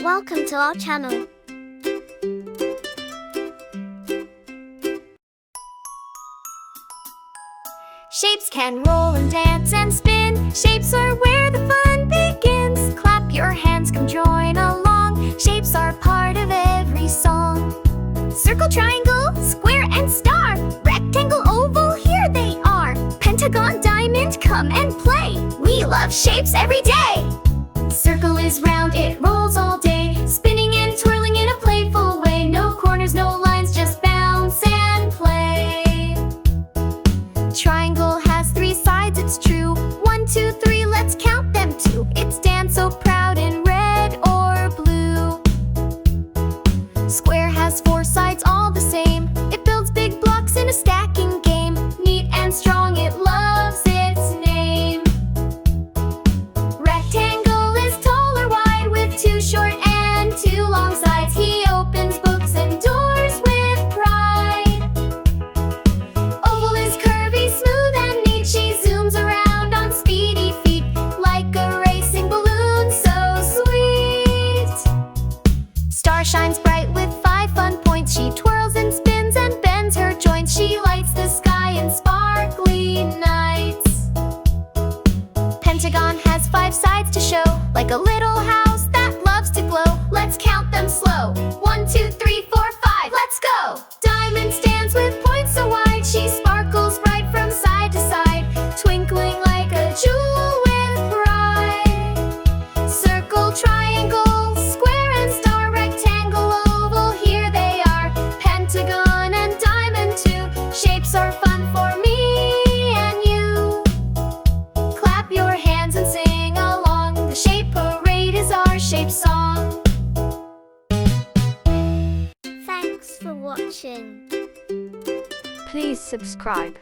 Welcome to our channel. Shapes can roll and dance and spin. Shapes are where the fun begins. Clap your hands, come join along. Shapes are part of every song. Circle, triangle, square and star. Rectangle, oval, here they are. Pentagon, diamond, come and play. We love shapes every day. Circle is round, it rolls all day. Spinning and twirling in a playful way. No corners, no lines, just bounce and play. Triangle has 3 sides, it's true. 1, 2, 3, let's count them too. It stands so proud in red or blue. Square has 4 sides, all the same. It builds big blocks in a stacking game. Neat and strong, it loves its name. Rectangle is tall or wide with 2 short and 2 long sides. He opens books and doors with pride. Oval is curvy, smooth and neat. She zooms around on speedy feet like a racing balloon, so sweet. Star shines bright with 5 fun points. She twirls and spins and bends her joints. She lights the sky in sparkly nights. Pentagon has 5 sides to show, like a little house that loves to glow. Let's count them slow. 1, 2, 3, 4, 5. Let's go! Diamond stands with points so wide. She sparkles bright from side to side, twinkling like a jewel with pride. Circle, triangle, square and star. Rectangle, oval, here they are. Pentagon and diamond too. Shapes are fun for me and you. Clap your hands and sing along. The Shape Parade is our shape song. Thanks for watching. Please subscribe.